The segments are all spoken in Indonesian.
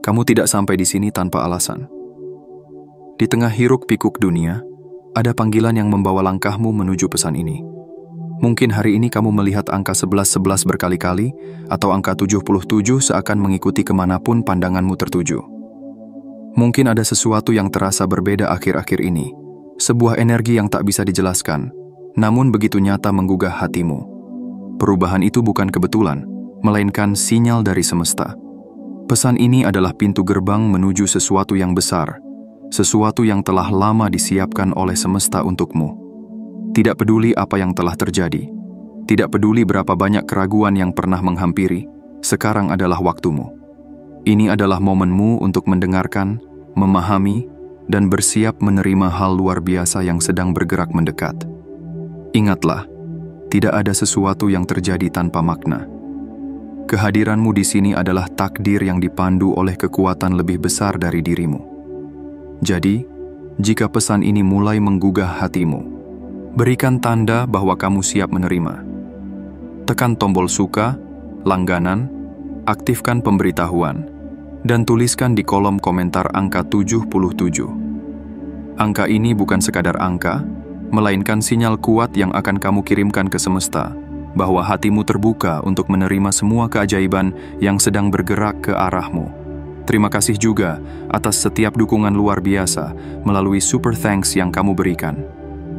Kamu tidak sampai di sini tanpa alasan. Di tengah hiruk-pikuk dunia, ada panggilan yang membawa langkahmu menuju pesan ini. Mungkin hari ini kamu melihat angka 1111 berkali-kali, atau angka 77 seakan mengikuti kemanapun pandanganmu tertuju. Mungkin ada sesuatu yang terasa berbeda akhir-akhir ini, sebuah energi yang tak bisa dijelaskan, namun begitu nyata menggugah hatimu. Perubahan itu bukan kebetulan, melainkan sinyal dari semesta. Pesan ini adalah pintu gerbang menuju sesuatu yang besar, sesuatu yang telah lama disiapkan oleh semesta untukmu. Tidak peduli apa yang telah terjadi, tidak peduli berapa banyak keraguan yang pernah menghampiri, sekarang adalah waktumu. Ini adalah momenmu untuk mendengarkan, memahami, dan bersiap menerima hal luar biasa yang sedang bergerak mendekat. Ingatlah, tidak ada sesuatu yang terjadi tanpa makna. Kehadiranmu di sini adalah takdir yang dipandu oleh kekuatan lebih besar dari dirimu. Jadi, jika pesan ini mulai menggugah hatimu, berikan tanda bahwa kamu siap menerima. Tekan tombol suka, langganan, aktifkan pemberitahuan, dan tuliskan di kolom komentar angka 77. Angka ini bukan sekadar angka, melainkan sinyal kuat yang akan kamu kirimkan ke semesta, bahwa hatimu terbuka untuk menerima semua keajaiban yang sedang bergerak ke arahmu. Terima kasih juga atas setiap dukungan luar biasa melalui super thanks yang kamu berikan.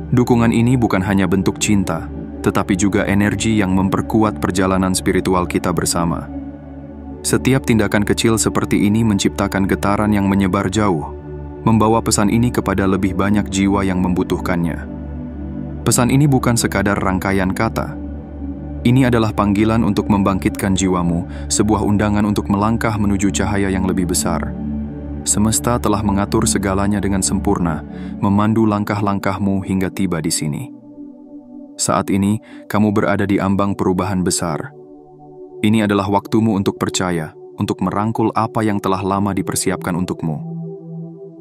Dukungan ini bukan hanya bentuk cinta, tetapi juga energi yang memperkuat perjalanan spiritual kita bersama. Setiap tindakan kecil seperti ini menciptakan getaran yang menyebar jauh, membawa pesan ini kepada lebih banyak jiwa yang membutuhkannya. Pesan ini bukan sekadar rangkaian kata. Ini adalah panggilan untuk membangkitkan jiwamu, sebuah undangan untuk melangkah menuju cahaya yang lebih besar. Semesta telah mengatur segalanya dengan sempurna, memandu langkah-langkahmu hingga tiba di sini. Saat ini, kamu berada di ambang perubahan besar. Ini adalah waktumu untuk percaya, untuk merangkul apa yang telah lama dipersiapkan untukmu.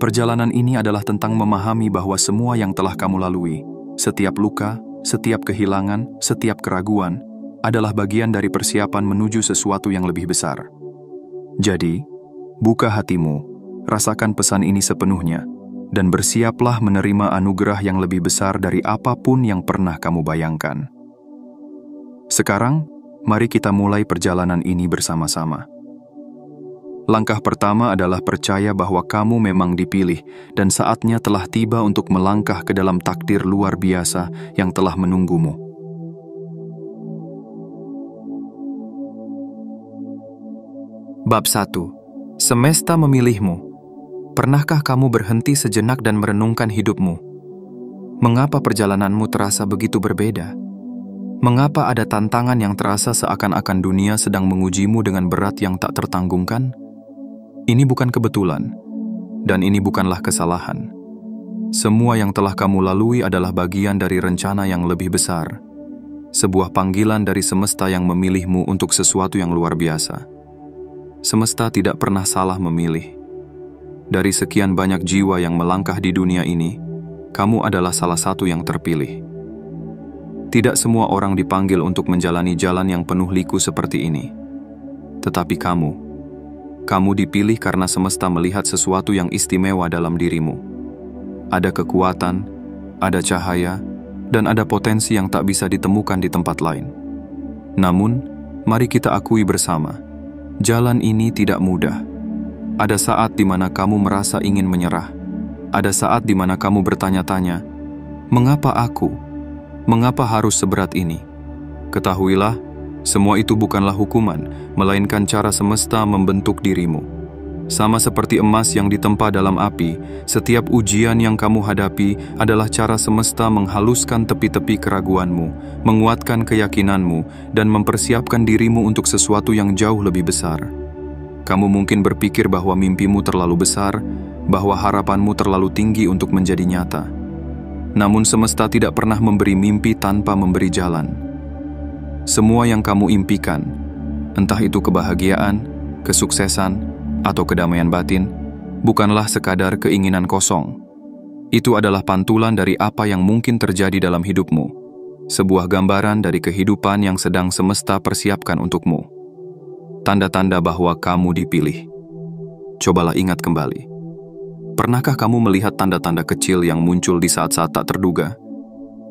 Perjalanan ini adalah tentang memahami bahwa semua yang telah kamu lalui, setiap luka, setiap kehilangan, setiap keraguan, adalah bagian dari persiapan menuju sesuatu yang lebih besar. Jadi, buka hatimu, rasakan pesan ini sepenuhnya, dan bersiaplah menerima anugerah yang lebih besar dari apapun yang pernah kamu bayangkan. Sekarang, mari kita mulai perjalanan ini bersama-sama. Langkah pertama adalah percaya bahwa kamu memang dipilih, dan saatnya telah tiba untuk melangkah ke dalam takdir luar biasa yang telah menunggumu. Bab 1. Semesta memilihmu. Pernahkah kamu berhenti sejenak dan merenungkan hidupmu? Mengapa perjalananmu terasa begitu berbeda? Mengapa ada tantangan yang terasa seakan-akan dunia sedang mengujimu dengan berat yang tak tertanggungkan? Ini bukan kebetulan, dan ini bukanlah kesalahan. Semua yang telah kamu lalui adalah bagian dari rencana yang lebih besar. Sebuah panggilan dari semesta yang memilihmu untuk sesuatu yang luar biasa. Semesta tidak pernah salah memilih. Dari sekian banyak jiwa yang melangkah di dunia ini, kamu adalah salah satu yang terpilih. Tidak semua orang dipanggil untuk menjalani jalan yang penuh liku seperti ini. Tetapi kamu dipilih karena semesta melihat sesuatu yang istimewa dalam dirimu. Ada kekuatan, ada cahaya, dan ada potensi yang tak bisa ditemukan di tempat lain. Namun, mari kita akui bersama, jalan ini tidak mudah. Ada saat di mana kamu merasa ingin menyerah. Ada saat di mana kamu bertanya-tanya, mengapa aku? Mengapa harus seberat ini? Ketahuilah, semua itu bukanlah hukuman, melainkan cara semesta membentuk dirimu. Sama seperti emas yang ditempa dalam api, setiap ujian yang kamu hadapi adalah cara semesta menghaluskan tepi-tepi keraguanmu, menguatkan keyakinanmu, dan mempersiapkan dirimu untuk sesuatu yang jauh lebih besar. Kamu mungkin berpikir bahwa mimpimu terlalu besar, bahwa harapanmu terlalu tinggi untuk menjadi nyata. Namun semesta tidak pernah memberi mimpi tanpa memberi jalan. Semua yang kamu impikan, entah itu kebahagiaan, kesuksesan, atau kedamaian batin, bukanlah sekadar keinginan kosong. Itu adalah pantulan dari apa yang mungkin terjadi dalam hidupmu, sebuah gambaran dari kehidupan yang sedang semesta persiapkan untukmu. Tanda-tanda bahwa kamu dipilih. Cobalah ingat kembali. Pernahkah kamu melihat tanda-tanda kecil yang muncul di saat-saat tak terduga?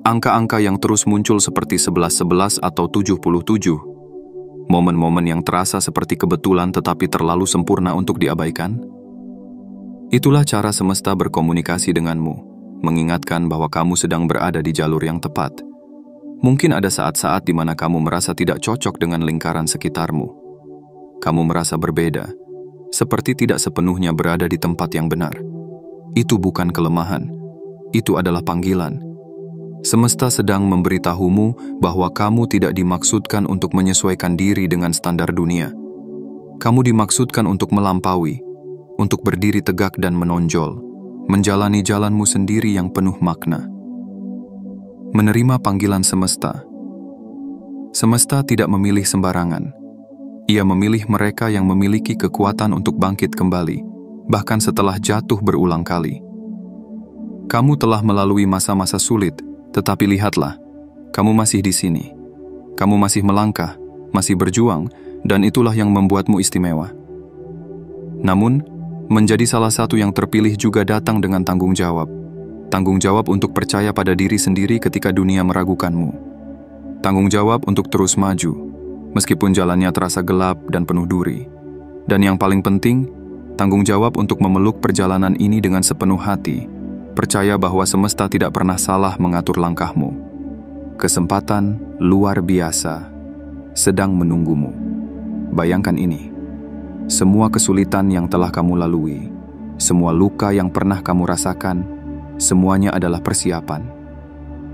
Angka-angka yang terus muncul seperti 11-11 atau 77. Momen-momen yang terasa seperti kebetulan tetapi terlalu sempurna untuk diabaikan? Itulah cara semesta berkomunikasi denganmu, mengingatkan bahwa kamu sedang berada di jalur yang tepat. Mungkin ada saat-saat di mana kamu merasa tidak cocok dengan lingkaran sekitarmu. Kamu merasa berbeda, seperti tidak sepenuhnya berada di tempat yang benar. Itu bukan kelemahan, itu adalah panggilan. Semesta sedang memberitahumu bahwa kamu tidak dimaksudkan untuk menyesuaikan diri dengan standar dunia. Kamu dimaksudkan untuk melampaui, untuk berdiri tegak dan menonjol, menjalani jalanmu sendiri yang penuh makna. Menerima panggilan semesta. Semesta tidak memilih sembarangan. Ia memilih mereka yang memiliki kekuatan untuk bangkit kembali, bahkan setelah jatuh berulang kali. Kamu telah melalui masa-masa sulit, tetapi lihatlah, kamu masih di sini. Kamu masih melangkah, masih berjuang, dan itulah yang membuatmu istimewa. Namun, menjadi salah satu yang terpilih juga datang dengan tanggung jawab. Tanggung jawab untuk percaya pada diri sendiri ketika dunia meragukanmu. Tanggung jawab untuk terus maju, meskipun jalannya terasa gelap dan penuh duri. Dan yang paling penting, tanggung jawab untuk memeluk perjalanan ini dengan sepenuh hati, percaya bahwa semesta tidak pernah salah mengatur langkahmu. Kesempatan luar biasa sedang menunggumu. Bayangkan ini, semua kesulitan yang telah kamu lalui, semua luka yang pernah kamu rasakan, semuanya adalah persiapan.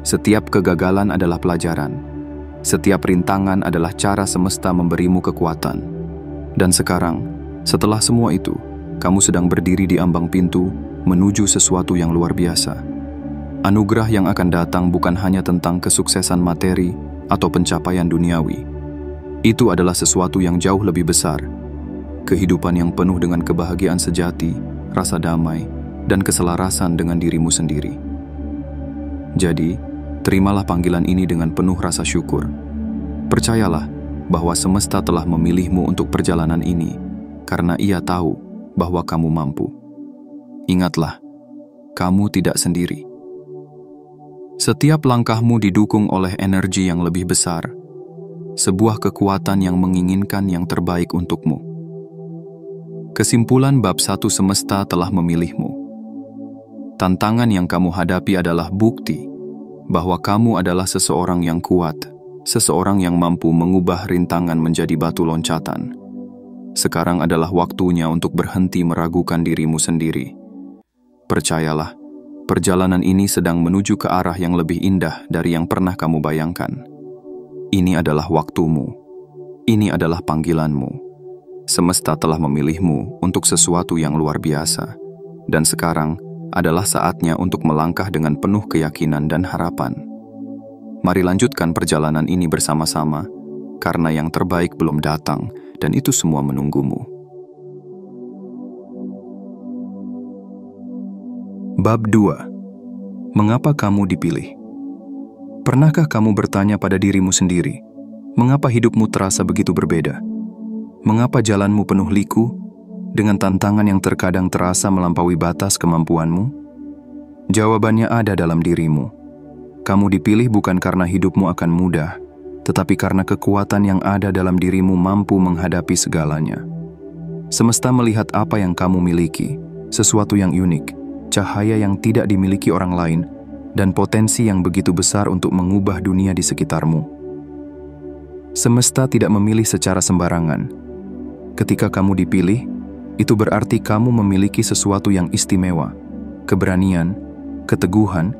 Setiap kegagalan adalah pelajaran. Setiap rintangan adalah cara semesta memberimu kekuatan. Dan sekarang, setelah semua itu, kamu sedang berdiri di ambang pintu menuju sesuatu yang luar biasa. Anugerah yang akan datang bukan hanya tentang kesuksesan materi atau pencapaian duniawi. Itu adalah sesuatu yang jauh lebih besar. Kehidupan yang penuh dengan kebahagiaan sejati, rasa damai, dan keselarasan dengan dirimu sendiri. Jadi, terimalah panggilan ini dengan penuh rasa syukur. Percayalah bahwa semesta telah memilihmu untuk perjalanan ini, karena ia tahu bahwa kamu mampu. Ingatlah, kamu tidak sendiri. Setiap langkahmu didukung oleh energi yang lebih besar, sebuah kekuatan yang menginginkan yang terbaik untukmu. Kesimpulan bab 1 semesta telah memilihmu. Tantangan yang kamu hadapi adalah bukti bahwa kamu adalah seseorang yang kuat, seseorang yang mampu mengubah rintangan menjadi batu loncatan. Sekarang adalah waktunya untuk berhenti meragukan dirimu sendiri. Percayalah, perjalanan ini sedang menuju ke arah yang lebih indah dari yang pernah kamu bayangkan. Ini adalah waktumu. Ini adalah panggilanmu. Semesta telah memilihmu untuk sesuatu yang luar biasa. Dan sekarang adalah saatnya untuk melangkah dengan penuh keyakinan dan harapan. Mari lanjutkan perjalanan ini bersama-sama, karena yang terbaik belum datang, dan itu semua menunggumu. Bab 2. Mengapa kamu dipilih? Pernahkah kamu bertanya pada dirimu sendiri, mengapa hidupmu terasa begitu berbeda? Mengapa jalanmu penuh liku, dengan tantangan yang terkadang terasa melampaui batas kemampuanmu? Jawabannya ada dalam dirimu. Kamu dipilih bukan karena hidupmu akan mudah, tetapi karena kekuatan yang ada dalam dirimu mampu menghadapi segalanya. Semesta melihat apa yang kamu miliki, sesuatu yang unik, cahaya yang tidak dimiliki orang lain, dan potensi yang begitu besar untuk mengubah dunia di sekitarmu. Semesta tidak memilih secara sembarangan. Ketika kamu dipilih, itu berarti kamu memiliki sesuatu yang istimewa, keberanian, keteguhan,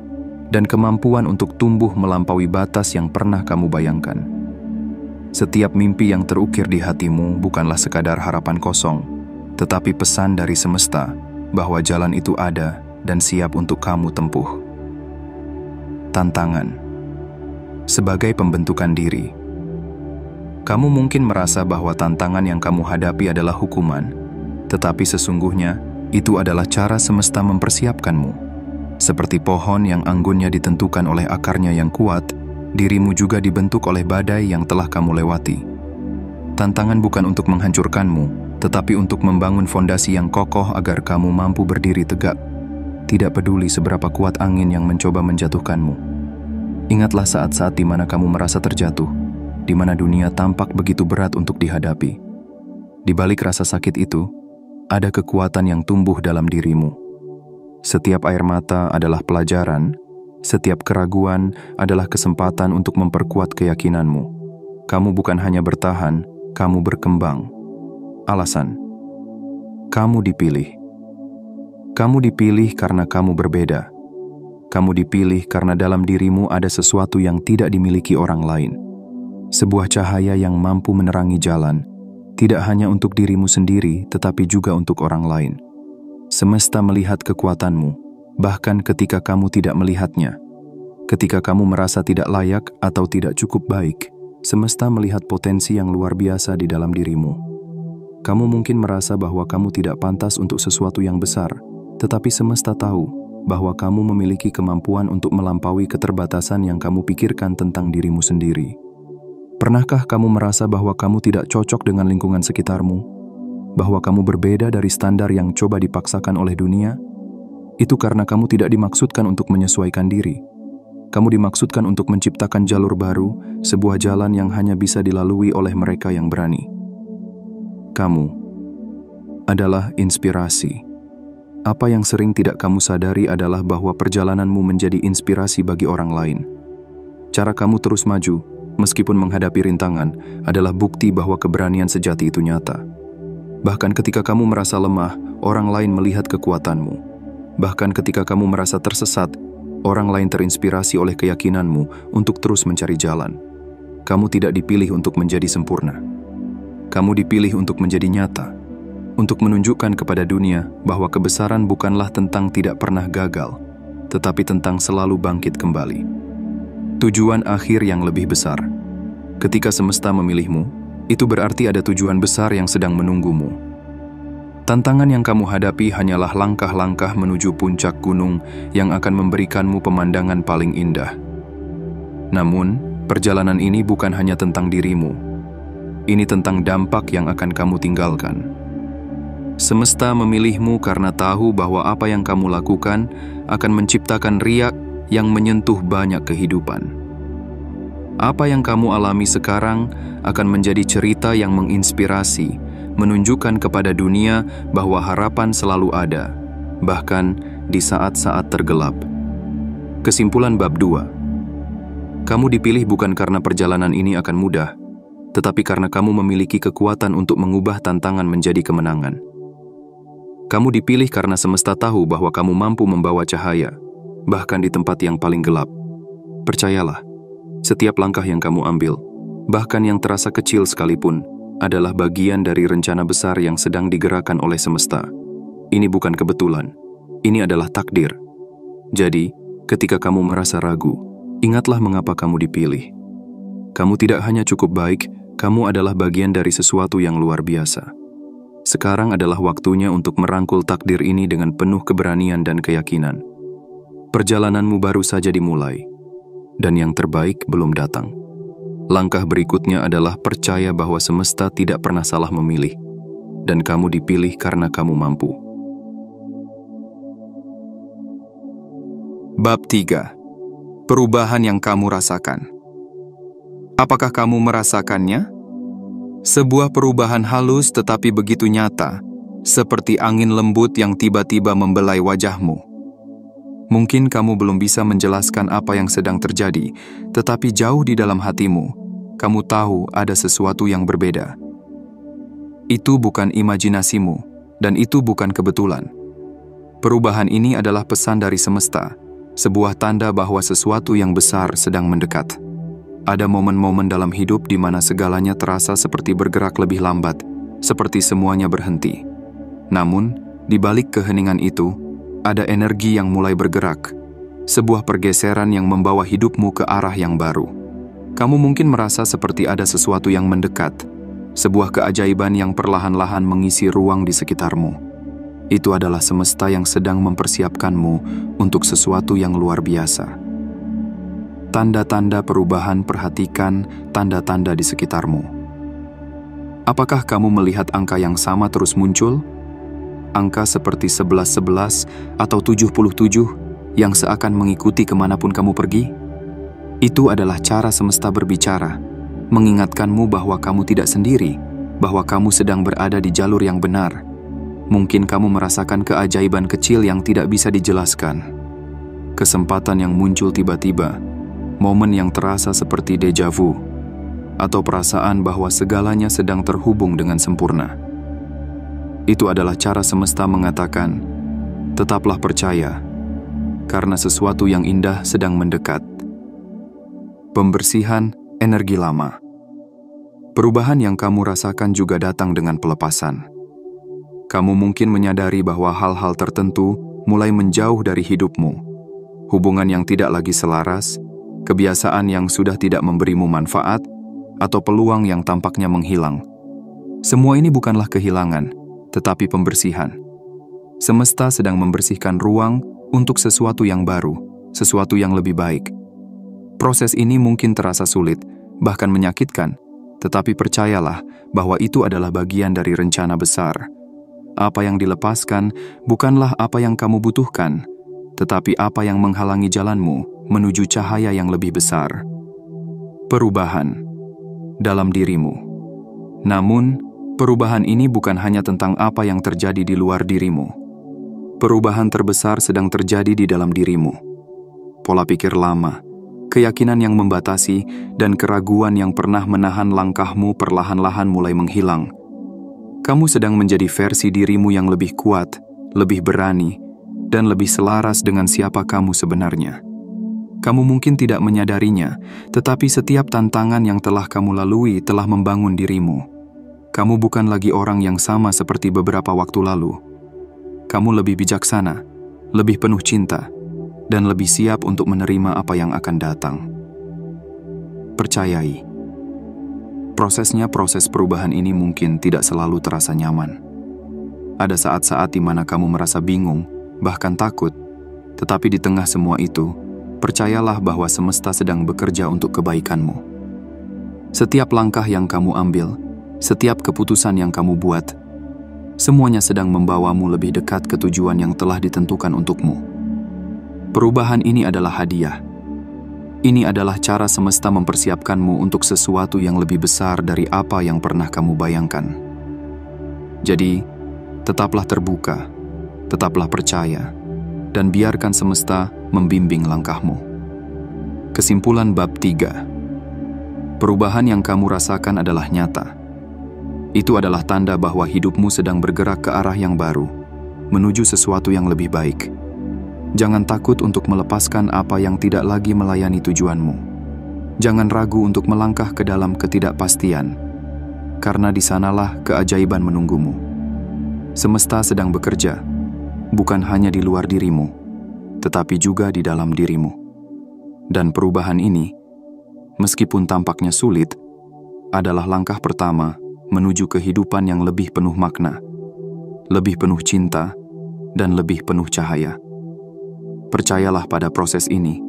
dan kemampuan untuk tumbuh melampaui batas yang pernah kamu bayangkan. Setiap mimpi yang terukir di hatimu bukanlah sekadar harapan kosong, tetapi pesan dari semesta bahwa jalan itu ada dan siap untuk kamu tempuh. Tantangan. Sebagai pembentukan diri. Kamu mungkin merasa bahwa tantangan yang kamu hadapi adalah hukuman, tetapi sesungguhnya itu adalah cara semesta mempersiapkanmu. Seperti pohon yang anggunnya ditentukan oleh akarnya yang kuat, dirimu juga dibentuk oleh badai yang telah kamu lewati. Tantangan bukan untuk menghancurkanmu, tetapi untuk membangun fondasi yang kokoh agar kamu mampu berdiri tegak. Tidak peduli seberapa kuat angin yang mencoba menjatuhkanmu. Ingatlah saat-saat di mana kamu merasa terjatuh, di mana dunia tampak begitu berat untuk dihadapi. Di balik rasa sakit itu, ada kekuatan yang tumbuh dalam dirimu. Setiap air mata adalah pelajaran, setiap keraguan adalah kesempatan untuk memperkuat keyakinanmu. Kamu bukan hanya bertahan, kamu berkembang. Alasan: kamu dipilih. Kamu dipilih karena kamu berbeda. Kamu dipilih karena dalam dirimu ada sesuatu yang tidak dimiliki orang lain. Sebuah cahaya yang mampu menerangi jalan, tidak hanya untuk dirimu sendiri, tetapi juga untuk orang lain. Semesta melihat kekuatanmu, bahkan ketika kamu tidak melihatnya. Ketika kamu merasa tidak layak atau tidak cukup baik, semesta melihat potensi yang luar biasa di dalam dirimu. Kamu mungkin merasa bahwa kamu tidak pantas untuk sesuatu yang besar, tetapi semesta tahu bahwa kamu memiliki kemampuan untuk melampaui keterbatasan yang kamu pikirkan tentang dirimu sendiri. Pernahkah kamu merasa bahwa kamu tidak cocok dengan lingkungan sekitarmu? Bahwa kamu berbeda dari standar yang coba dipaksakan oleh dunia? Itu karena kamu tidak dimaksudkan untuk menyesuaikan diri. Kamu dimaksudkan untuk menciptakan jalur baru, sebuah jalan yang hanya bisa dilalui oleh mereka yang berani. Kamu adalah inspirasi. Apa yang sering tidak kamu sadari adalah bahwa perjalananmu menjadi inspirasi bagi orang lain. Cara kamu terus maju, meskipun menghadapi rintangan, adalah bukti bahwa keberanian sejati itu nyata. Bahkan ketika kamu merasa lemah, orang lain melihat kekuatanmu. Bahkan ketika kamu merasa tersesat, orang lain terinspirasi oleh keyakinanmu untuk terus mencari jalan. Kamu tidak dipilih untuk menjadi sempurna. Kamu dipilih untuk menjadi nyata. Untuk menunjukkan kepada dunia bahwa kebesaran bukanlah tentang tidak pernah gagal, tetapi tentang selalu bangkit kembali. Tujuan akhir yang lebih besar. Ketika semesta memilihmu, itu berarti ada tujuan besar yang sedang menunggumu. Tantangan yang kamu hadapi hanyalah langkah-langkah menuju puncak gunung yang akan memberikanmu pemandangan paling indah. Namun, perjalanan ini bukan hanya tentang dirimu. Ini tentang dampak yang akan kamu tinggalkan. Semesta memilihmu karena tahu bahwa apa yang kamu lakukan akan menciptakan riak yang menyentuh banyak kehidupan. Apa yang kamu alami sekarang akan menjadi cerita yang menginspirasi, menunjukkan kepada dunia bahwa harapan selalu ada, bahkan di saat-saat tergelap. Kesimpulan bab 2. Kamu dipilih bukan karena perjalanan ini akan mudah, tetapi karena kamu memiliki kekuatan untuk mengubah tantangan menjadi kemenangan. Kamu dipilih karena semesta tahu bahwa kamu mampu membawa cahaya, bahkan di tempat yang paling gelap. Percayalah, setiap langkah yang kamu ambil, bahkan yang terasa kecil sekalipun, adalah bagian dari rencana besar yang sedang digerakkan oleh semesta. Ini bukan kebetulan, ini adalah takdir. Jadi, ketika kamu merasa ragu, ingatlah mengapa kamu dipilih. Kamu tidak hanya cukup baik, kamu adalah bagian dari sesuatu yang luar biasa. Sekarang adalah waktunya untuk merangkul takdir ini dengan penuh keberanian dan keyakinan. Perjalananmu baru saja dimulai, dan yang terbaik belum datang. Langkah berikutnya adalah percaya bahwa semesta tidak pernah salah memilih, dan kamu dipilih karena kamu mampu. Bab 3. Perubahan yang kamu rasakan. Apakah kamu merasakannya? Sebuah perubahan halus tetapi begitu nyata, seperti angin lembut yang tiba-tiba membelai wajahmu. Mungkin kamu belum bisa menjelaskan apa yang sedang terjadi, tetapi jauh di dalam hatimu, kamu tahu ada sesuatu yang berbeda. Itu bukan imajinasimu, dan itu bukan kebetulan. Perubahan ini adalah pesan dari semesta, sebuah tanda bahwa sesuatu yang besar sedang mendekat. Ada momen-momen dalam hidup di mana segalanya terasa seperti bergerak lebih lambat, seperti semuanya berhenti. Namun, di balik keheningan itu, ada energi yang mulai bergerak, sebuah pergeseran yang membawa hidupmu ke arah yang baru. Kamu mungkin merasa seperti ada sesuatu yang mendekat, sebuah keajaiban yang perlahan-lahan mengisi ruang di sekitarmu. Itu adalah semesta yang sedang mempersiapkanmu untuk sesuatu yang luar biasa. Tanda-tanda perubahan, perhatikan tanda-tanda di sekitarmu. Apakah kamu melihat angka yang sama terus muncul? Angka seperti 1111 atau 77 yang seakan mengikuti kemanapun kamu pergi? Itu adalah cara semesta berbicara, mengingatkanmu bahwa kamu tidak sendiri, bahwa kamu sedang berada di jalur yang benar. Mungkin kamu merasakan keajaiban kecil yang tidak bisa dijelaskan. Kesempatan yang muncul tiba-tiba, momen yang terasa seperti deja vu, atau perasaan bahwa segalanya sedang terhubung dengan sempurna. Itu adalah cara semesta mengatakan, tetaplah percaya, karena sesuatu yang indah sedang mendekat. Pembersihan energi lama. Perubahan yang kamu rasakan juga datang dengan pelepasan. Kamu mungkin menyadari bahwa hal-hal tertentu mulai menjauh dari hidupmu. Hubungan yang tidak lagi selaras, kebiasaan yang sudah tidak memberimu manfaat, atau peluang yang tampaknya menghilang. Semua ini bukanlah kehilangan, tetapi pembersihan. Semesta sedang membersihkan ruang untuk sesuatu yang baru, sesuatu yang lebih baik. Proses ini mungkin terasa sulit, bahkan menyakitkan, tetapi percayalah bahwa itu adalah bagian dari rencana besar. Apa yang dilepaskan bukanlah apa yang kamu butuhkan, tetapi apa yang menghalangi jalanmu menuju cahaya yang lebih besar. Perubahan dalam dirimu. Namun, perubahan ini bukan hanya tentang apa yang terjadi di luar dirimu. Perubahan terbesar sedang terjadi di dalam dirimu. Pola pikir lama, keyakinan yang membatasi, dan keraguan yang pernah menahan langkahmu perlahan-lahan mulai menghilang. Kamu sedang menjadi versi dirimu yang lebih kuat, lebih berani, dan lebih selaras dengan siapa kamu sebenarnya. Kamu mungkin tidak menyadarinya, tetapi setiap tantangan yang telah kamu lalui telah membangun dirimu. Kamu bukan lagi orang yang sama seperti beberapa waktu lalu. Kamu lebih bijaksana, lebih penuh cinta, dan lebih siap untuk menerima apa yang akan datang. Percayai, proses perubahan ini mungkin tidak selalu terasa nyaman. Ada saat-saat di mana kamu merasa bingung, bahkan takut, tetapi di tengah semua itu, percayalah bahwa semesta sedang bekerja untuk kebaikanmu. Setiap langkah yang kamu ambil, setiap keputusan yang kamu buat, semuanya sedang membawamu lebih dekat ke tujuan yang telah ditentukan untukmu. Perubahan ini adalah hadiah. Ini adalah cara semesta mempersiapkanmu untuk sesuatu yang lebih besar dari apa yang pernah kamu bayangkan. Jadi, tetaplah terbuka, tetaplah percaya, dan biarkan semesta membimbing langkahmu. Kesimpulan bab 3. Perubahan yang kamu rasakan adalah nyata. Itu adalah tanda bahwa hidupmu sedang bergerak ke arah yang baru, menuju sesuatu yang lebih baik. Jangan takut untuk melepaskan apa yang tidak lagi melayani tujuanmu. Jangan ragu untuk melangkah ke dalam ketidakpastian, karena di sanalah keajaiban menunggumu. Semesta sedang bekerja, bukan hanya di luar dirimu, tetapi juga di dalam dirimu. Dan perubahan ini, meskipun tampaknya sulit, adalah langkah pertama menuju kehidupan yang lebih penuh makna, lebih penuh cinta, dan lebih penuh cahaya. Percayalah pada proses ini,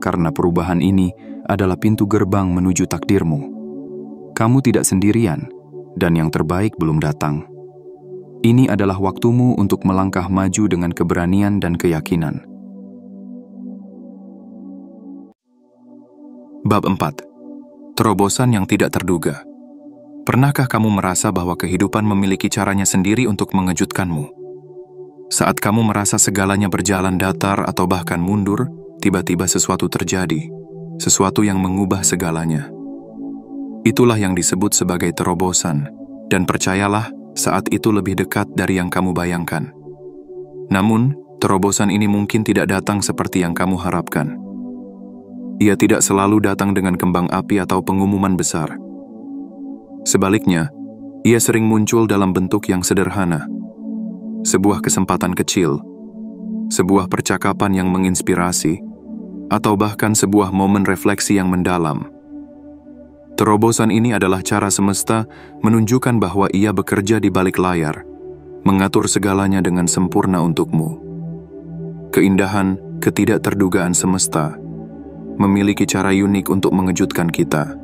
karena perubahan ini adalah pintu gerbang menuju takdirmu. Kamu tidak sendirian, dan yang terbaik belum datang. Ini adalah waktumu untuk melangkah maju dengan keberanian dan keyakinan. Bab 4. Terobosan yang tidak terduga. Pernahkah kamu merasa bahwa kehidupan memiliki caranya sendiri untuk mengejutkanmu? Saat kamu merasa segalanya berjalan datar atau bahkan mundur, tiba-tiba sesuatu terjadi, sesuatu yang mengubah segalanya. Itulah yang disebut sebagai terobosan, dan percayalah, saat itu lebih dekat dari yang kamu bayangkan. Namun, terobosan ini mungkin tidak datang seperti yang kamu harapkan. Ia tidak selalu datang dengan kembang api atau pengumuman besar. Sebaliknya, ia sering muncul dalam bentuk yang sederhana. Sebuah kesempatan kecil, sebuah percakapan yang menginspirasi, atau bahkan sebuah momen refleksi yang mendalam. Terobosan ini adalah cara semesta menunjukkan bahwa ia bekerja di balik layar, mengatur segalanya dengan sempurna untukmu. Keindahan, ketidakterdugaan semesta, memiliki cara unik untuk mengejutkan kita.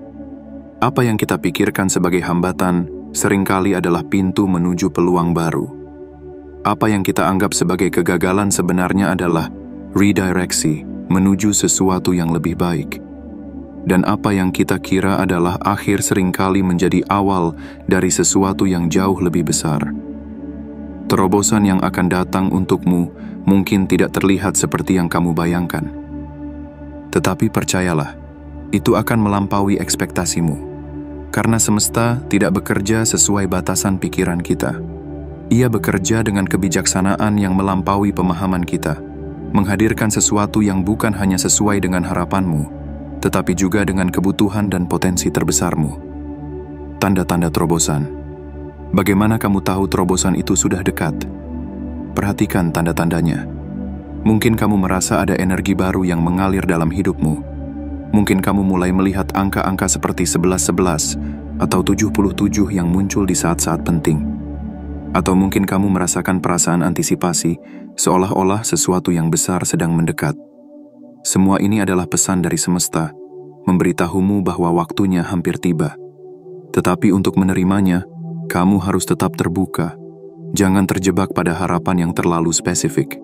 Apa yang kita pikirkan sebagai hambatan, seringkali adalah pintu menuju peluang baru. Apa yang kita anggap sebagai kegagalan sebenarnya adalah redireksi menuju sesuatu yang lebih baik. Dan apa yang kita kira adalah akhir seringkali menjadi awal dari sesuatu yang jauh lebih besar. Terobosan yang akan datang untukmu mungkin tidak terlihat seperti yang kamu bayangkan. Tetapi percayalah, itu akan melampaui ekspektasimu. Karena semesta tidak bekerja sesuai batasan pikiran kita. Ia bekerja dengan kebijaksanaan yang melampaui pemahaman kita, menghadirkan sesuatu yang bukan hanya sesuai dengan harapanmu, tetapi juga dengan kebutuhan dan potensi terbesarmu. Tanda-tanda terobosan. Bagaimana kamu tahu terobosan itu sudah dekat? Perhatikan tanda-tandanya. Mungkin kamu merasa ada energi baru yang mengalir dalam hidupmu. Mungkin kamu mulai melihat angka-angka seperti 11-11 atau 77 yang muncul di saat-saat penting. Atau mungkin kamu merasakan perasaan antisipasi, seolah-olah sesuatu yang besar sedang mendekat. Semua ini adalah pesan dari semesta, memberitahumu bahwa waktunya hampir tiba. Tetapi untuk menerimanya, kamu harus tetap terbuka. Jangan terjebak pada harapan yang terlalu spesifik.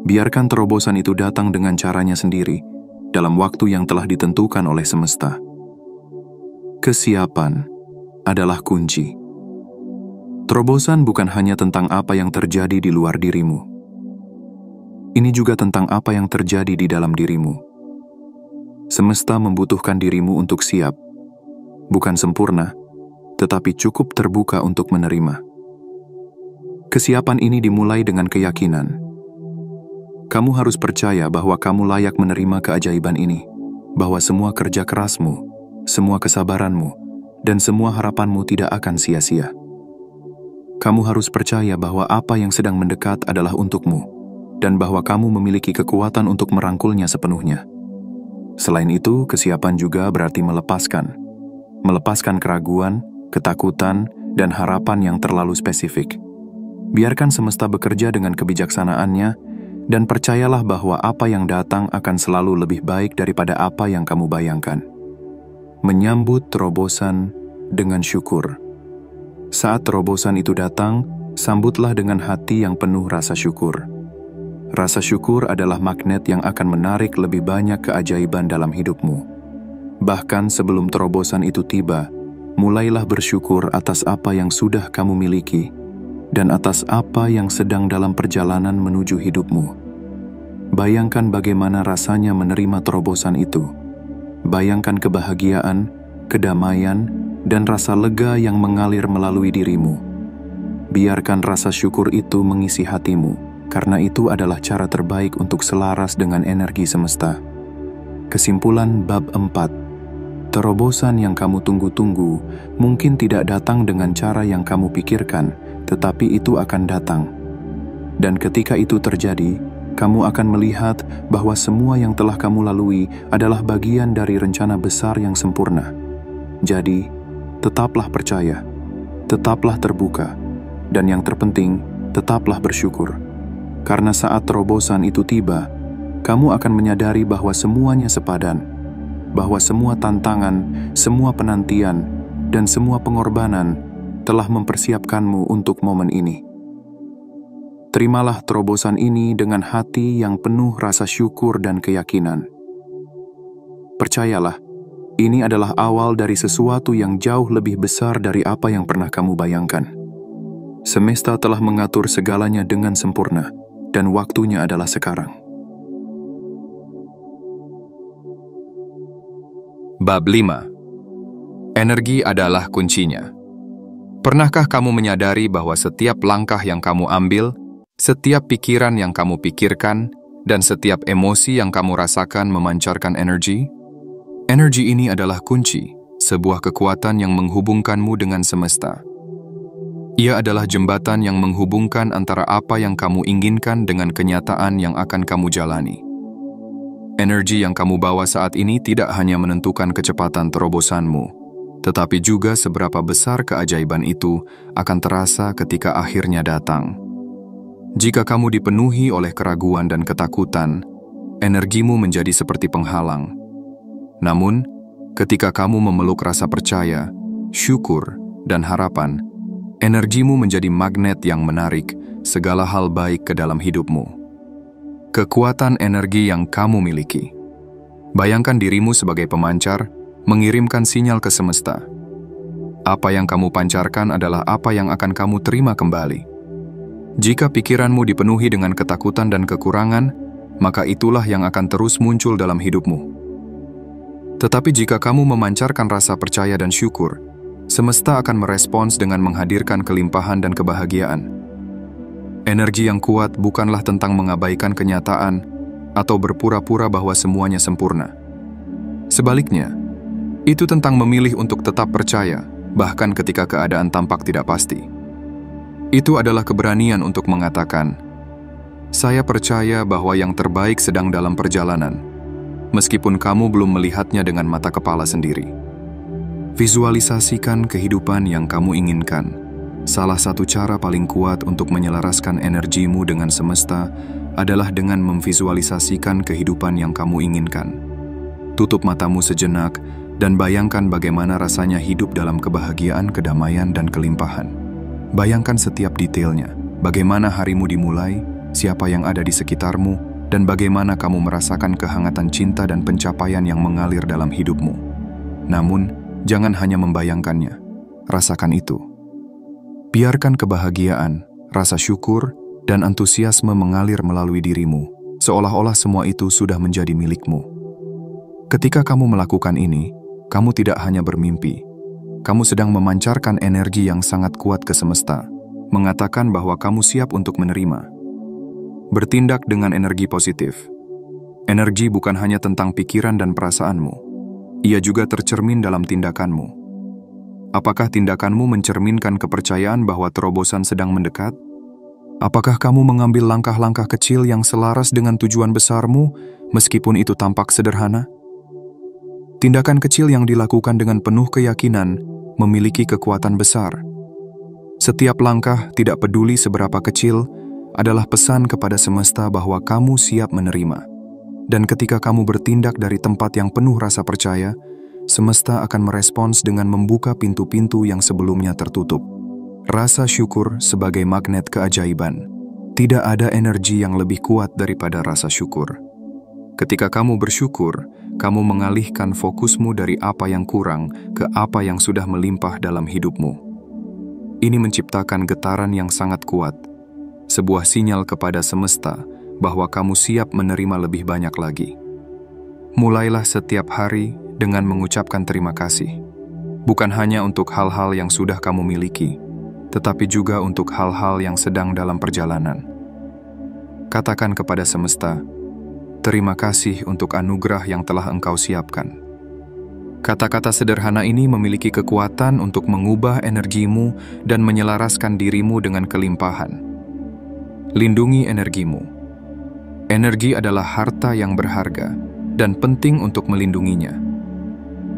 Biarkan terobosan itu datang dengan caranya sendiri, dalam waktu yang telah ditentukan oleh semesta. Kesiapan adalah kunci. Terobosan bukan hanya tentang apa yang terjadi di luar dirimu. Ini juga tentang apa yang terjadi di dalam dirimu. Semesta membutuhkan dirimu untuk siap, bukan sempurna, tetapi cukup terbuka untuk menerima. Kesiapan ini dimulai dengan keyakinan. Kamu harus percaya bahwa kamu layak menerima keajaiban ini, bahwa semua kerja kerasmu, semua kesabaranmu, dan semua harapanmu tidak akan sia-sia. Kamu harus percaya bahwa apa yang sedang mendekat adalah untukmu, dan bahwa kamu memiliki kekuatan untuk merangkulnya sepenuhnya. Selain itu, kesiapan juga berarti melepaskan. Melepaskan keraguan, ketakutan, dan harapan yang terlalu spesifik. Biarkan semesta bekerja dengan kebijaksanaannya, dan percayalah bahwa apa yang datang akan selalu lebih baik daripada apa yang kamu bayangkan. Menyambut terobosan dengan syukur. Saat terobosan itu datang, sambutlah dengan hati yang penuh rasa syukur. Rasa syukur adalah magnet yang akan menarik lebih banyak keajaiban dalam hidupmu. Bahkan sebelum terobosan itu tiba, mulailah bersyukur atas apa yang sudah kamu miliki dan atas apa yang sedang dalam perjalanan menuju hidupmu. Bayangkan bagaimana rasanya menerima terobosan itu. Bayangkan kebahagiaan, kedamaian, dan rasa lega yang mengalir melalui dirimu. Biarkan rasa syukur itu mengisi hatimu, karena itu adalah cara terbaik untuk selaras dengan energi semesta. Kesimpulan bab 4. Terobosan yang kamu tunggu-tunggu mungkin tidak datang dengan cara yang kamu pikirkan, tetapi itu akan datang. Dan ketika itu terjadi, kamu akan melihat bahwa semua yang telah kamu lalui adalah bagian dari rencana besar yang sempurna. Jadi, tetaplah percaya, tetaplah terbuka, dan yang terpenting, tetaplah bersyukur. Karena saat terobosan itu tiba, kamu akan menyadari bahwa semuanya sepadan, bahwa semua tantangan, semua penantian, dan semua pengorbanan telah mempersiapkanmu untuk momen ini. Terimalah terobosan ini dengan hati yang penuh rasa syukur dan keyakinan. Percayalah, ini adalah awal dari sesuatu yang jauh lebih besar dari apa yang pernah kamu bayangkan. Semesta telah mengatur segalanya dengan sempurna, dan waktunya adalah sekarang. Bab 5. Energi adalah kuncinya. Pernahkah kamu menyadari bahwa setiap langkah yang kamu ambil, setiap pikiran yang kamu pikirkan, dan setiap emosi yang kamu rasakan memancarkan energi? Energi ini adalah kunci, sebuah kekuatan yang menghubungkanmu dengan semesta. Ia adalah jembatan yang menghubungkan antara apa yang kamu inginkan dengan kenyataan yang akan kamu jalani. Energi yang kamu bawa saat ini tidak hanya menentukan kecepatan terobosanmu, tetapi juga seberapa besar keajaiban itu akan terasa ketika akhirnya datang. Jika kamu dipenuhi oleh keraguan dan ketakutan, energimu menjadi seperti penghalang. Namun, ketika kamu memeluk rasa percaya, syukur, dan harapan, energimu menjadi magnet yang menarik segala hal baik ke dalam hidupmu. Kekuatan energi yang kamu miliki. Bayangkan dirimu sebagai pemancar, mengirimkan sinyal ke semesta. Apa yang kamu pancarkan adalah apa yang akan kamu terima kembali. Jika pikiranmu dipenuhi dengan ketakutan dan kekurangan, maka itulah yang akan terus muncul dalam hidupmu. Tetapi jika kamu memancarkan rasa percaya dan syukur, semesta akan merespons dengan menghadirkan kelimpahan dan kebahagiaan. Energi yang kuat bukanlah tentang mengabaikan kenyataan atau berpura-pura bahwa semuanya sempurna. Sebaliknya, itu tentang memilih untuk tetap percaya, bahkan ketika keadaan tampak tidak pasti. Itu adalah keberanian untuk mengatakan, "Saya percaya bahwa yang terbaik sedang dalam perjalanan, meskipun kamu belum melihatnya dengan mata kepala sendiri." Visualisasikan kehidupan yang kamu inginkan. Salah satu cara paling kuat untuk menyelaraskan energimu dengan semesta adalah dengan memvisualisasikan kehidupan yang kamu inginkan. Tutup matamu sejenak dan bayangkan bagaimana rasanya hidup dalam kebahagiaan, kedamaian, dan kelimpahan. Bayangkan setiap detailnya, bagaimana harimu dimulai, siapa yang ada di sekitarmu, dan bagaimana kamu merasakan kehangatan cinta dan pencapaian yang mengalir dalam hidupmu. Namun, jangan hanya membayangkannya, rasakan itu. Biarkan kebahagiaan, rasa syukur, dan antusiasme mengalir melalui dirimu, seolah-olah semua itu sudah menjadi milikmu. Ketika kamu melakukan ini, kamu tidak hanya bermimpi, kamu sedang memancarkan energi yang sangat kuat ke semesta, mengatakan bahwa kamu siap untuk menerima. Bertindak dengan energi positif. Energi bukan hanya tentang pikiran dan perasaanmu, ia juga tercermin dalam tindakanmu. Apakah tindakanmu mencerminkan kepercayaan bahwa terobosan sedang mendekat? Apakah kamu mengambil langkah-langkah kecil yang selaras dengan tujuan besarmu, meskipun itu tampak sederhana? Tindakan kecil yang dilakukan dengan penuh keyakinan memiliki kekuatan besar. Setiap langkah, tidak peduli seberapa kecil, adalah pesan kepada semesta bahwa kamu siap menerima. Dan ketika kamu bertindak dari tempat yang penuh rasa percaya, semesta akan merespons dengan membuka pintu-pintu yang sebelumnya tertutup. Rasa syukur sebagai magnet keajaiban. Tidak ada energi yang lebih kuat daripada rasa syukur. Ketika kamu bersyukur, kamu mengalihkan fokusmu dari apa yang kurang ke apa yang sudah melimpah dalam hidupmu. Ini menciptakan getaran yang sangat kuat, sebuah sinyal kepada semesta bahwa kamu siap menerima lebih banyak lagi. Mulailah setiap hari dengan mengucapkan terima kasih, bukan hanya untuk hal-hal yang sudah kamu miliki, tetapi juga untuk hal-hal yang sedang dalam perjalanan. Katakan kepada semesta, "Terima kasih untuk anugerah yang telah Engkau siapkan." Kata-kata sederhana ini memiliki kekuatan untuk mengubah energimu dan menyelaraskan dirimu dengan kelimpahan. Lindungi energimu. Energi adalah harta yang berharga dan penting untuk melindunginya.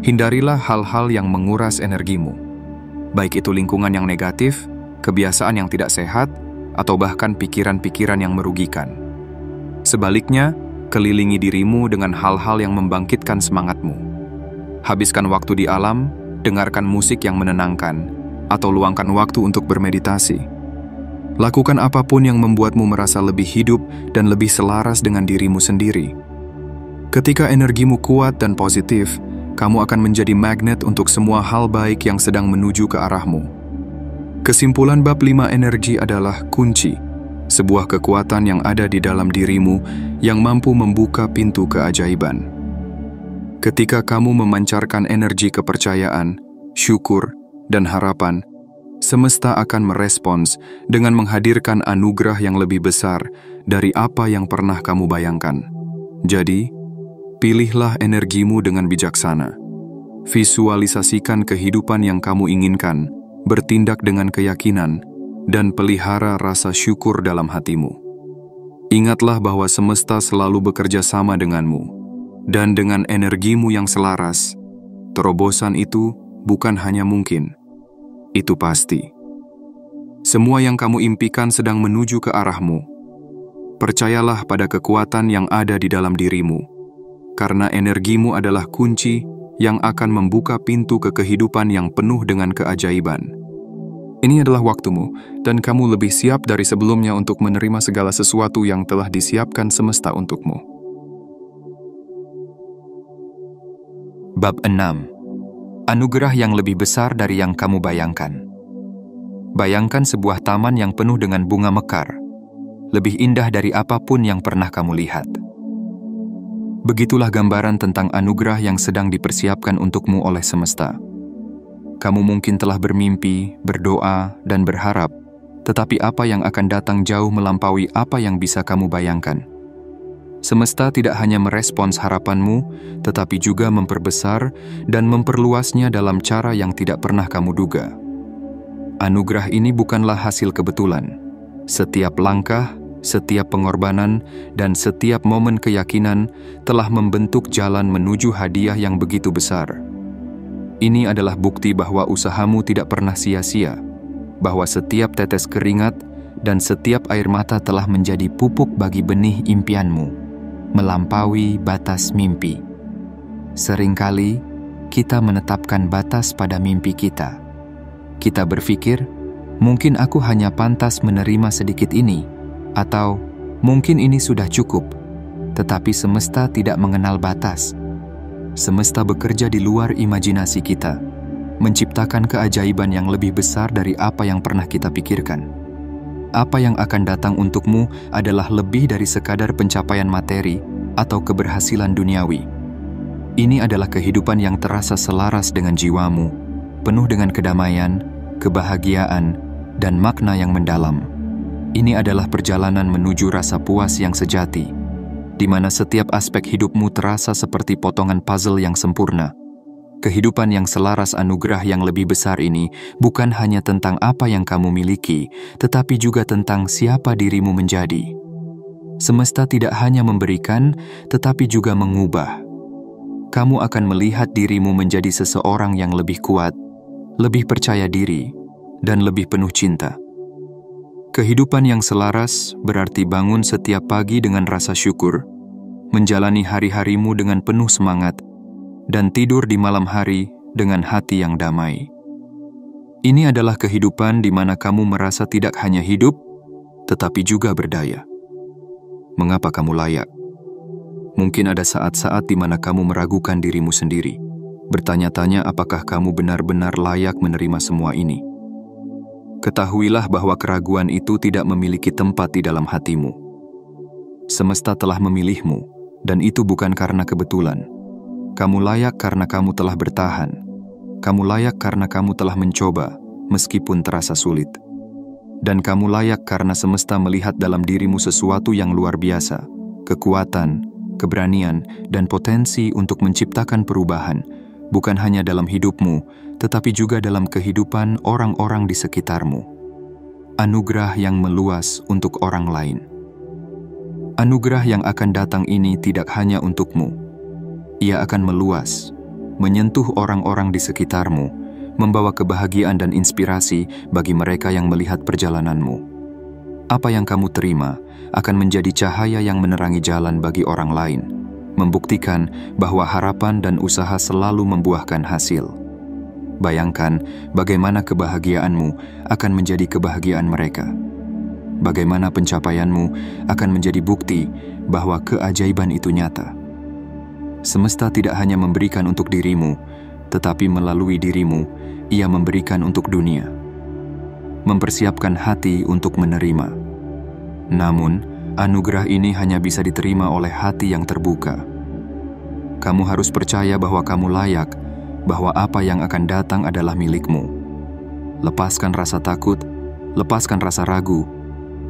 Hindarilah hal-hal yang menguras energimu, baik itu lingkungan yang negatif, kebiasaan yang tidak sehat, atau bahkan pikiran-pikiran yang merugikan. Sebaliknya, kelilingi dirimu dengan hal-hal yang membangkitkan semangatmu. Habiskan waktu di alam, dengarkan musik yang menenangkan, atau luangkan waktu untuk bermeditasi. Lakukan apapun yang membuatmu merasa lebih hidup dan lebih selaras dengan dirimu sendiri. Ketika energimu kuat dan positif, kamu akan menjadi magnet untuk semua hal baik yang sedang menuju ke arahmu. Kesimpulan bab 5 energi adalah kunci, sebuah kekuatan yang ada di dalam dirimu yang mampu membuka pintu keajaiban. Ketika kamu memancarkan energi kepercayaan, syukur, dan harapan, semesta akan merespons dengan menghadirkan anugerah yang lebih besar dari apa yang pernah kamu bayangkan. Jadi, pilihlah energimu dengan bijaksana. Visualisasikan kehidupan yang kamu inginkan, bertindak dengan keyakinan, dan pelihara rasa syukur dalam hatimu. Ingatlah bahwa semesta selalu bekerja sama denganmu, dan dengan energimu yang selaras, terobosan itu bukan hanya mungkin, itu pasti. Semua yang kamu impikan sedang menuju ke arahmu. Percayalah pada kekuatan yang ada di dalam dirimu, karena energimu adalah kunci yang akan membuka pintu ke kehidupan yang penuh dengan keajaiban. Ini adalah waktumu, dan kamu lebih siap dari sebelumnya untuk menerima segala sesuatu yang telah disiapkan semesta untukmu. Bab 6. Anugerah yang lebih besar dari yang kamu bayangkan. Bayangkan sebuah taman yang penuh dengan bunga mekar, lebih indah dari apapun yang pernah kamu lihat. Begitulah gambaran tentang anugerah yang sedang dipersiapkan untukmu oleh semesta. Kamu mungkin telah bermimpi, berdoa, dan berharap, tetapi apa yang akan datang jauh melampaui apa yang bisa kamu bayangkan. Semesta tidak hanya merespons harapanmu, tetapi juga memperbesar dan memperluasnya dalam cara yang tidak pernah kamu duga. Anugerah ini bukanlah hasil kebetulan. Setiap langkah, setiap pengorbanan, dan setiap momen keyakinan telah membentuk jalan menuju hadiah yang begitu besar. Ini adalah bukti bahwa usahamu tidak pernah sia-sia, bahwa setiap tetes keringat dan setiap air mata telah menjadi pupuk bagi benih impianmu, melampaui batas mimpi. Seringkali, kita menetapkan batas pada mimpi kita. Kita berpikir, mungkin aku hanya pantas menerima sedikit ini, atau mungkin ini sudah cukup, tetapi semesta tidak mengenal batas. Semesta bekerja di luar imajinasi kita, menciptakan keajaiban yang lebih besar dari apa yang pernah kita pikirkan. Apa yang akan datang untukmu adalah lebih dari sekadar pencapaian materi atau keberhasilan duniawi. Ini adalah kehidupan yang terasa selaras dengan jiwamu, penuh dengan kedamaian, kebahagiaan, dan makna yang mendalam. Ini adalah perjalanan menuju rasa puas yang sejati, di mana setiap aspek hidupmu terasa seperti potongan puzzle yang sempurna. Kehidupan yang selaras anugerah yang lebih besar ini bukan hanya tentang apa yang kamu miliki, tetapi juga tentang siapa dirimu menjadi. Semesta tidak hanya memberikan, tetapi juga mengubah. Kamu akan melihat dirimu menjadi seseorang yang lebih kuat, lebih percaya diri, dan lebih penuh cinta. Kehidupan yang selaras berarti bangun setiap pagi dengan rasa syukur, menjalani hari-harimu dengan penuh semangat, dan tidur di malam hari dengan hati yang damai. Ini adalah kehidupan di mana kamu merasa tidak hanya hidup, tetapi juga berdaya. Mengapa kamu layak? Mungkin ada saat-saat di mana kamu meragukan dirimu sendiri, bertanya-tanya apakah kamu benar-benar layak menerima semua ini. Ketahuilah bahwa keraguan itu tidak memiliki tempat di dalam hatimu. Semesta telah memilihmu, dan itu bukan karena kebetulan. Kamu layak karena kamu telah bertahan. Kamu layak karena kamu telah mencoba, meskipun terasa sulit. Dan kamu layak karena semesta melihat dalam dirimu sesuatu yang luar biasa, kekuatan, keberanian, dan potensi untuk menciptakan perubahan, bukan hanya dalam hidupmu, tetapi juga dalam kehidupan orang-orang di sekitarmu. Anugerah yang meluas untuk orang lain. Anugerah yang akan datang ini tidak hanya untukmu. Ia akan meluas, menyentuh orang-orang di sekitarmu, membawa kebahagiaan dan inspirasi bagi mereka yang melihat perjalananmu. Apa yang kamu terima akan menjadi cahaya yang menerangi jalan bagi orang lain, membuktikan bahwa harapan dan usaha selalu membuahkan hasil. Bayangkan bagaimana kebahagiaanmu akan menjadi kebahagiaan mereka. Bagaimana pencapaianmu akan menjadi bukti bahwa keajaiban itu nyata. Semesta tidak hanya memberikan untuk dirimu, tetapi melalui dirimu, ia memberikan untuk dunia. Mempersiapkan hati untuk menerima. Namun, anugerah ini hanya bisa diterima oleh hati yang terbuka. Kamu harus percaya bahwa kamu layak, bahwa apa yang akan datang adalah milikmu. Lepaskan rasa takut, lepaskan rasa ragu,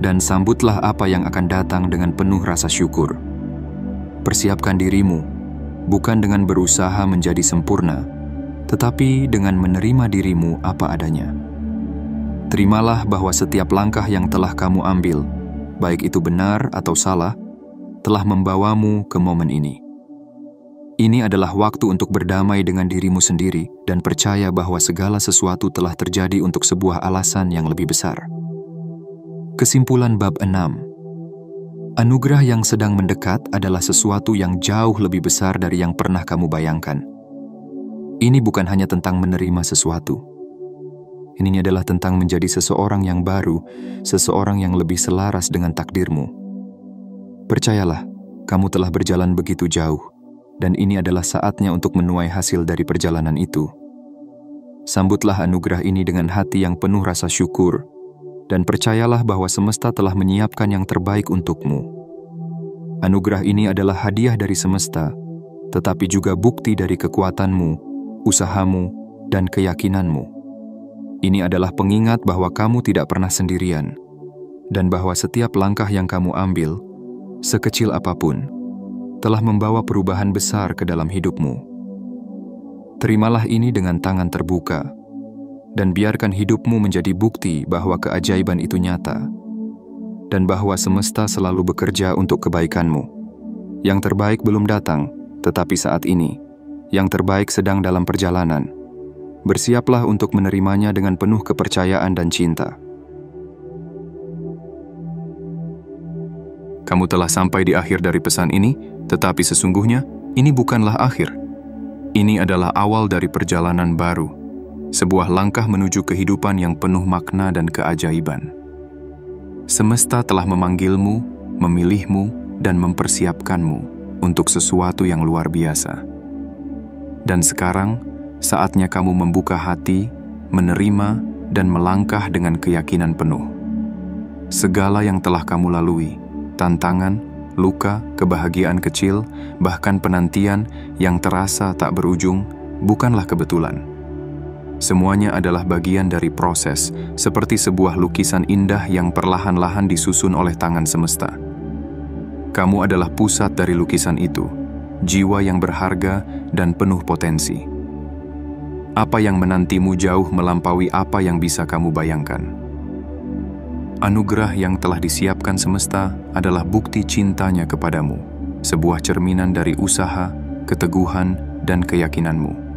dan sambutlah apa yang akan datang dengan penuh rasa syukur. Persiapkan dirimu, bukan dengan berusaha menjadi sempurna, tetapi dengan menerima dirimu apa adanya. Terimalah bahwa setiap langkah yang telah kamu ambil, baik itu benar atau salah, telah membawamu ke momen ini. Ini adalah waktu untuk berdamai dengan dirimu sendiri dan percaya bahwa segala sesuatu telah terjadi untuk sebuah alasan yang lebih besar. Kesimpulan bab 6. Anugerah yang sedang mendekat adalah sesuatu yang jauh lebih besar dari yang pernah kamu bayangkan. Ini bukan hanya tentang menerima sesuatu. Ini adalah tentang menjadi seseorang yang baru, seseorang yang lebih selaras dengan takdirmu. Percayalah, kamu telah berjalan begitu jauh, dan ini adalah saatnya untuk menuai hasil dari perjalanan itu. Sambutlah anugerah ini dengan hati yang penuh rasa syukur, dan percayalah bahwa semesta telah menyiapkan yang terbaik untukmu. Anugerah ini adalah hadiah dari semesta, tetapi juga bukti dari kekuatanmu, usahamu, dan keyakinanmu. Ini adalah pengingat bahwa kamu tidak pernah sendirian, dan bahwa setiap langkah yang kamu ambil, sekecil apapun, telah membawa perubahan besar ke dalam hidupmu. Terimalah ini dengan tangan terbuka, dan biarkan hidupmu menjadi bukti bahwa keajaiban itu nyata, dan bahwa semesta selalu bekerja untuk kebaikanmu. Yang terbaik belum datang, tetapi saat ini, yang terbaik sedang dalam perjalanan. Bersiaplah untuk menerimanya dengan penuh kepercayaan dan cinta. Kamu telah sampai di akhir dari pesan ini, tetapi sesungguhnya ini bukanlah akhir. Ini adalah awal dari perjalanan baru, sebuah langkah menuju kehidupan yang penuh makna dan keajaiban. Semesta telah memanggilmu, memilihmu, dan mempersiapkanmu untuk sesuatu yang luar biasa. Dan sekarang, saatnya kamu membuka hati, menerima, dan melangkah dengan keyakinan penuh. Segala yang telah kamu lalui, tantangan, luka, kebahagiaan kecil, bahkan penantian yang terasa tak berujung, bukanlah kebetulan. Semuanya adalah bagian dari proses, seperti sebuah lukisan indah yang perlahan-lahan disusun oleh tangan semesta. Kamu adalah pusat dari lukisan itu, jiwa yang berharga dan penuh potensi. Apa yang menantimu jauh melampaui apa yang bisa kamu bayangkan. Anugerah yang telah disiapkan semesta adalah bukti cintanya kepadamu, sebuah cerminan dari usaha, keteguhan, dan keyakinanmu.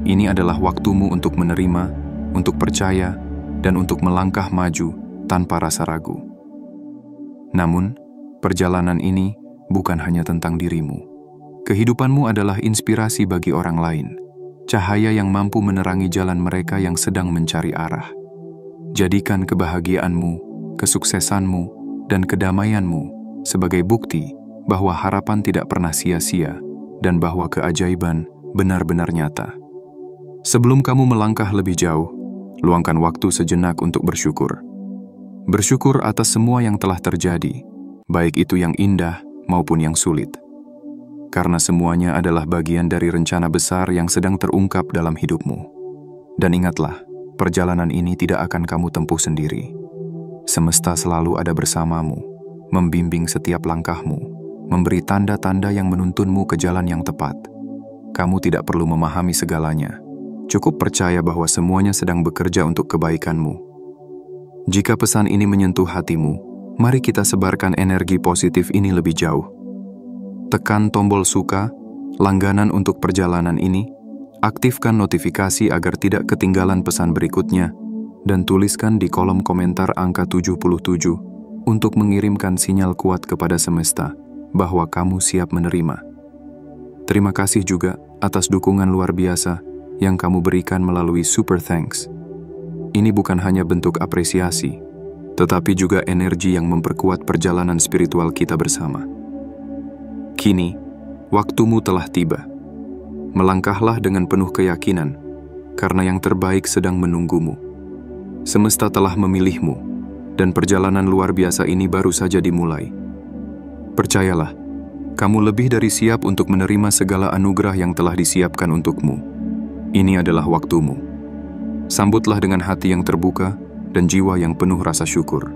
Ini adalah waktumu untuk menerima, untuk percaya, dan untuk melangkah maju tanpa rasa ragu. Namun, perjalanan ini bukan hanya tentang dirimu. Kehidupanmu adalah inspirasi bagi orang lain, cahaya yang mampu menerangi jalan mereka yang sedang mencari arah. Jadikan kebahagiaanmu, kesuksesanmu, dan kedamaianmu sebagai bukti bahwa harapan tidak pernah sia-sia dan bahwa keajaiban benar-benar nyata. Sebelum kamu melangkah lebih jauh, luangkan waktu sejenak untuk bersyukur. Bersyukur atas semua yang telah terjadi, baik itu yang indah maupun yang sulit. Karena semuanya adalah bagian dari rencana besar yang sedang terungkap dalam hidupmu. Dan ingatlah, perjalanan ini tidak akan kamu tempuh sendiri. Semesta selalu ada bersamamu, membimbing setiap langkahmu, memberi tanda-tanda yang menuntunmu ke jalan yang tepat. Kamu tidak perlu memahami segalanya. Cukup percaya bahwa semuanya sedang bekerja untuk kebaikanmu. Jika pesan ini menyentuh hatimu, mari kita sebarkan energi positif ini lebih jauh. Tekan tombol suka, langganan untuk perjalanan ini, aktifkan notifikasi agar tidak ketinggalan pesan berikutnya, dan tuliskan di kolom komentar angka 77 untuk mengirimkan sinyal kuat kepada semesta bahwa kamu siap menerima. Terima kasih juga atas dukungan luar biasa yang kamu berikan melalui Super Thanks. Ini bukan hanya bentuk apresiasi, tetapi juga energi yang memperkuat perjalanan spiritual kita bersama. Kini, waktumu telah tiba. Melangkahlah dengan penuh keyakinan, karena yang terbaik sedang menunggumu. Semesta telah memilihmu, dan perjalanan luar biasa ini baru saja dimulai. Percayalah, kamu lebih dari siap untuk menerima segala anugerah yang telah disiapkan untukmu. Ini adalah waktumu. Sambutlah dengan hati yang terbuka dan jiwa yang penuh rasa syukur.